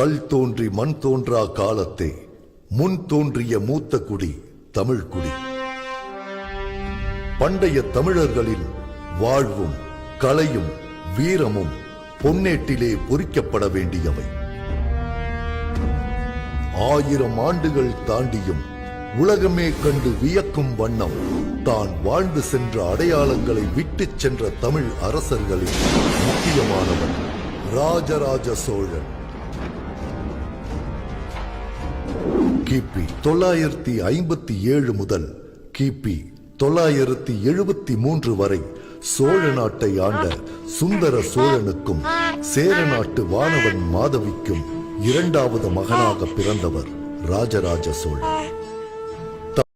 கல் தோன்றி மண் தோன்றா காலத்தே முன் தோன்றிய மூத்த குடி தமிழ் குடி. பண்டைய தமிழர்களின் வாழ்வும் கலையும் வீரமும் பொன்னேட்டிலே பொறிக்கப்பட வேண்டியவை. 1000 ஆண்டுகள் தாண்டியும் உலகமே கண்டு வியக்கும் வண்ணம் தான் வாழ்ந்து சென்ற அடையாளங்களை விட்டுச் சென்ற தமிழ் அரசர்களில் முக்கியமானவன் ராஜராஜ சோழன். கிபி 957 முதல் கிபி 973 வரை சோழ நாட்டை ஆண்ட சுந்தர சோழனுக்கும் சேர நாட்டு வானவன் மாதவிக்கும் 2வது மகனாக பிறந்தவர் ராஜராஜ சோழன்.